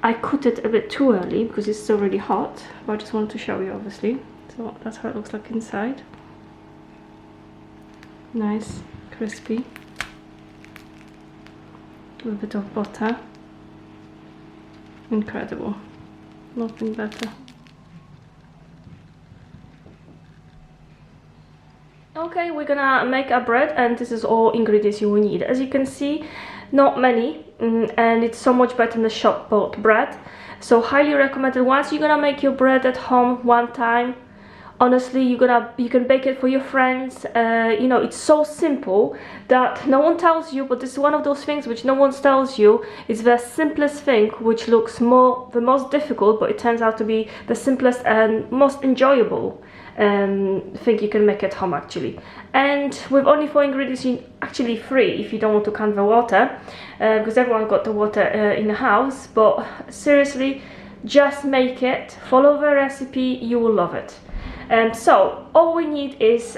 I cooked it a bit too early because it's still really hot, but I just wanted to show you, obviously. So that's how it looks like inside. Nice, crispy. With a bit of butter. Incredible. Nothing better. Okay, we're gonna make our bread, and this is all ingredients you will need. As you can see, not many, and it's so much better than the shop bought bread. So highly recommended. Once you're gonna make your bread at home one time, honestly, you can bake it for your friends. You know, it's so simple that no one tells you, but this is one of those things which no one tells you. It's the simplest thing, which looks the most difficult, but it turns out to be the simplest and most enjoyable thing you can make at home, actually. And with only 4 ingredients, actually 3 if you don't want to count the water, because everyone got the water in the house. But seriously, just make it, follow the recipe, you will love it. So all we need is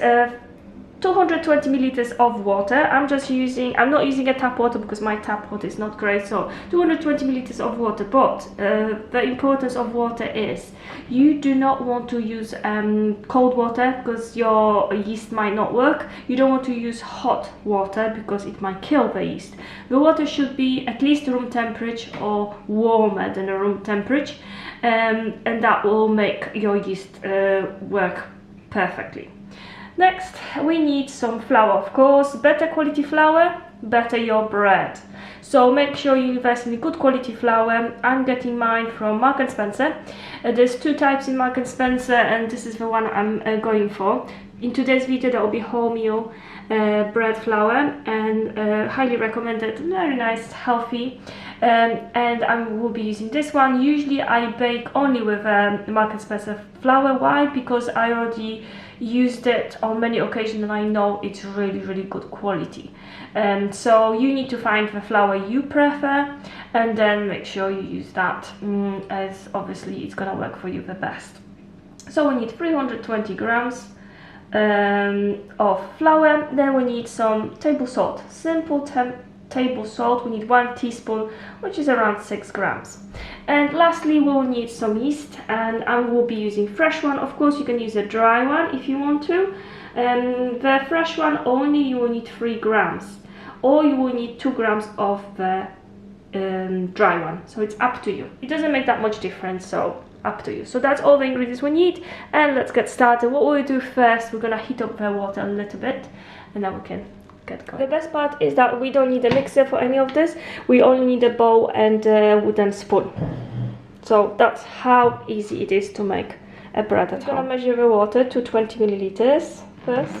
220 milliliters of water. I'm not using a tap water because my tap water is not great. So 220 milliliters of water. But the importance of water is you do not want to use cold water because your yeast might not work. You don't want to use hot water because it might kill the yeast. The water should be at least room temperature or warmer than a room temperature, and that will make your yeast work perfectly. Next, we need some flour, of course. Better quality flour, better your bread. So make sure you invest in good quality flour. I'm getting mine from Marks & Spencer. There's 2 types in Marks & Spencer, and this is the one I'm going for. In today's video, there will be wholemeal bread flour, and highly recommended, very nice, healthy. And I will be using this one. Usually I bake only with Marks & Spencer flour. Why? Because I already used it on many occasions and I know it's really good quality. So you need to find the flour you prefer and then make sure you use that, as obviously it's gonna work for you the best. So we need 320 grams of flour. Then we need some table salt, simple table salt. We need 1 teaspoon, which is around 6 grams. And lastly, we'll need some yeast, and I will be using fresh one. Of course, you can use a dry one if you want to. The fresh one only you will need 3 grams, or you will need 2 grams of the dry one. So it's up to you. It doesn't make that much difference, so up to you. So that's all the ingredients we need, and let's get started. What we'll do first, we're gonna heat up the water a little bit, and then we can get going. The best part is that we don't need a mixer for any of this. We only need a bowl and a wooden spoon. So that's how easy it is to make a bread at home. I'm gonna measure the water to 20 milliliters first.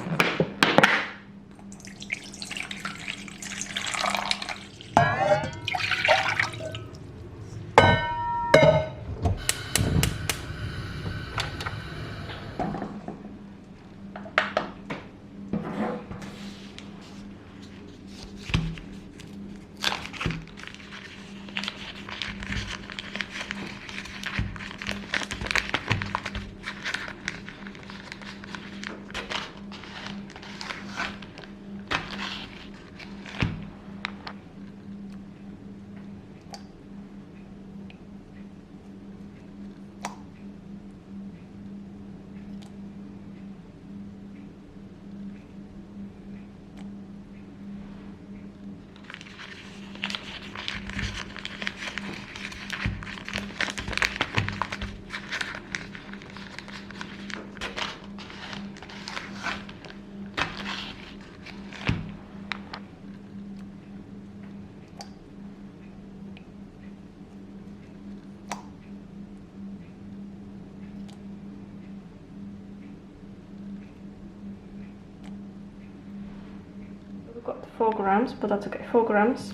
Got 4 grams, but that's okay. 4 grams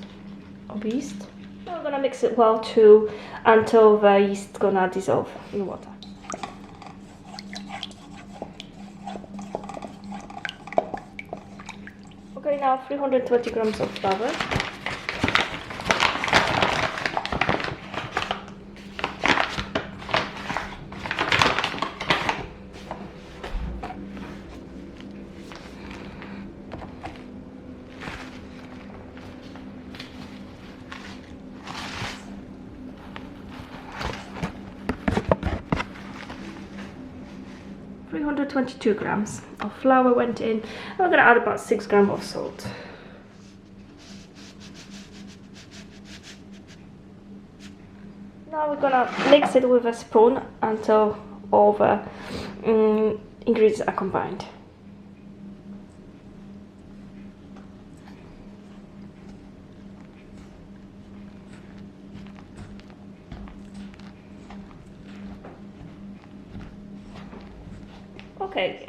of yeast. Now we're gonna mix it well too until the yeast gonna dissolve in water. Okay, now 320 grams of flour. 322 grams of flour went in. I'm gonna add about 6 grams of salt. Now we're gonna mix it with a spoon until all the ingredients are combined. Okay,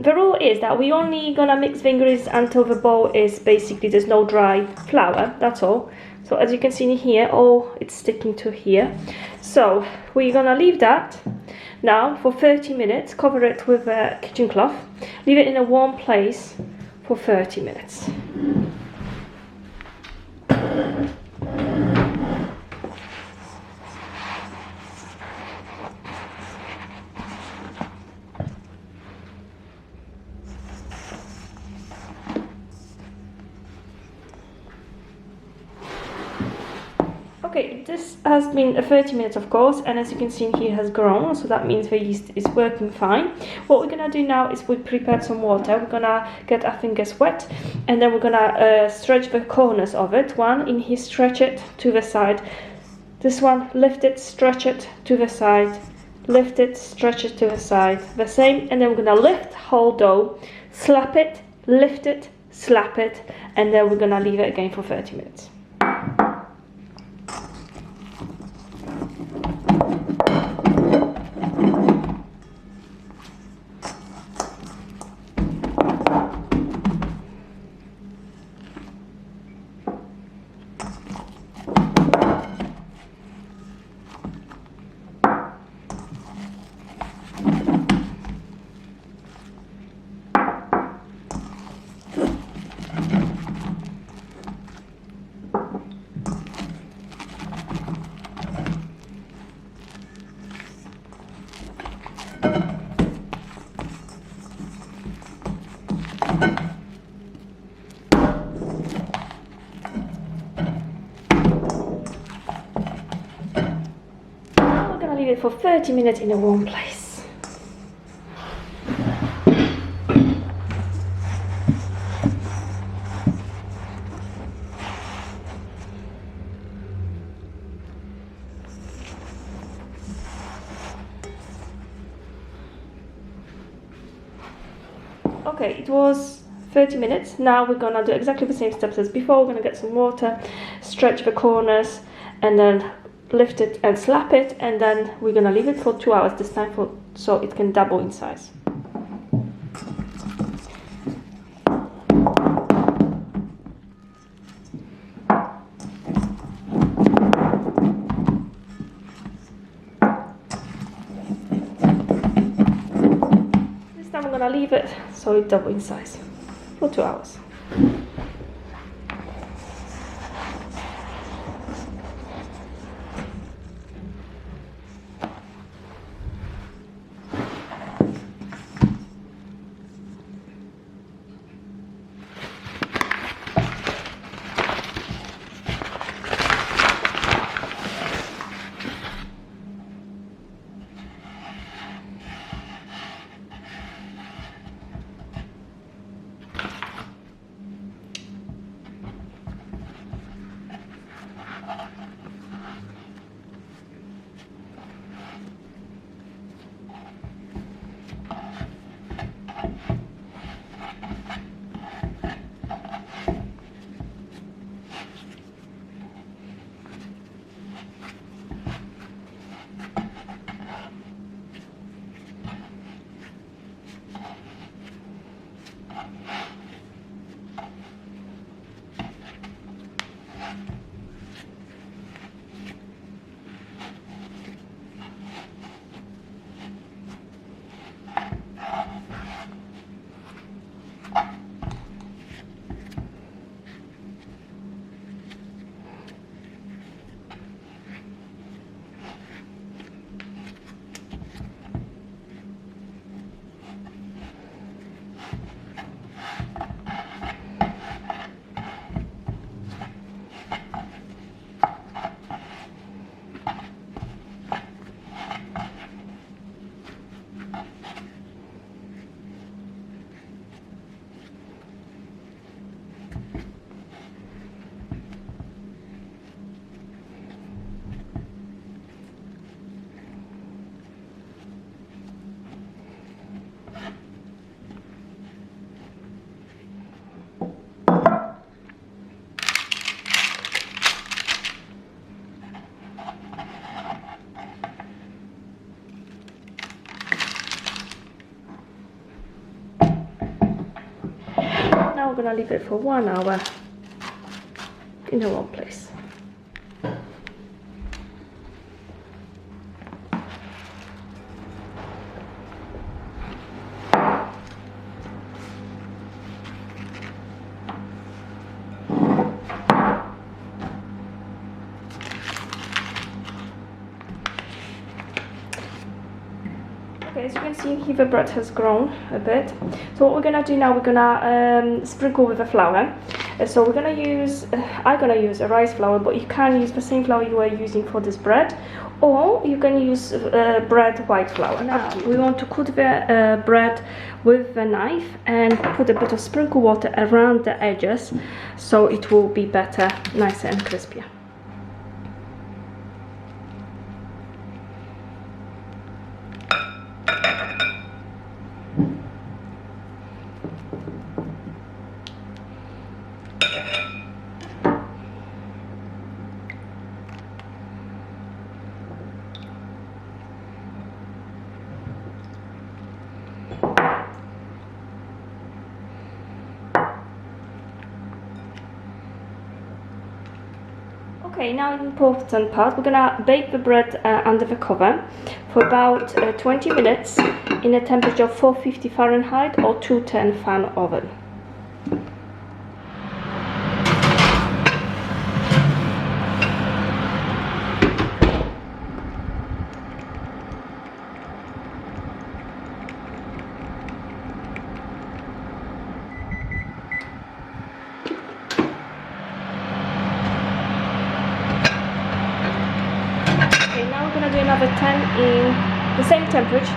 the rule is that we only gonna mix the ingredients until the bowl is basically there's no dry flour, that's all. So as you can see in here, all it's sticking to here. So we're gonna leave that now for 30 minutes, cover it with a kitchen cloth, leave it in a warm place for 30 minutes. Okay, this has been 30 minutes of course, and as you can see in here has grown, so that means the yeast is working fine. What we're gonna do now is we prepared some water. We're gonna get our fingers wet, and then we're gonna stretch the corners of it. One in here, stretch it to the side. This one, lift it, stretch it to the side. Lift it, stretch it to the side. The same, and then we're gonna lift whole dough, slap it, lift it, slap it, and then we're gonna leave it again for 30 minutes. Leave it for 30 minutes in a warm place. Okay, it was 30 minutes. Now we're gonna do exactly the same steps as before. We're gonna get some water, stretch the corners, and then lift it and slap it, and then we're gonna leave it for 2 hours this time so it can double in size. This time I'm gonna leave it so it double in size for 2 hours. gonna leave it for 1 hour in a warm place. Okay, as you can see here, the bread has grown a bit. So what we're gonna do now, we're gonna sprinkle with the flour. So we're gonna use, I'm gonna use a rice flour, but you can use the same flour you were using for this bread, or you can use bread white flour. Now we want to cut the bread with the knife and put a bit of sprinkle water around the edges, so it will be better, nicer and crispier. Okay, now the important part, we're gonna bake the bread under the cover for about 20 minutes in a temperature of 450 Fahrenheit or 210 fan oven. Now we're going to do another 10 in the same temperature,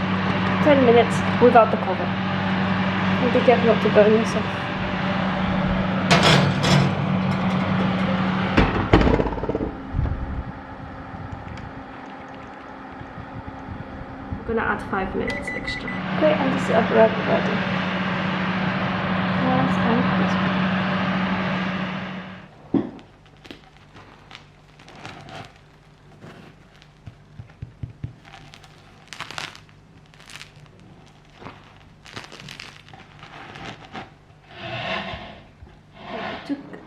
10 minutes without the cover. And be careful not to burn yourself. We're going to add 5 minutes extra. Okay, and this is our bread ready. Nice and crispy.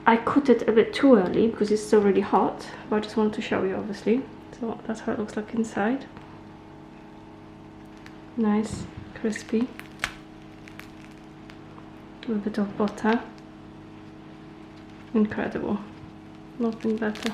I cut it a bit too early because it's still really hot, but I just wanted to show you, obviously. So that's how it looks like inside. Nice, crispy, with a bit of butter. Incredible, nothing better.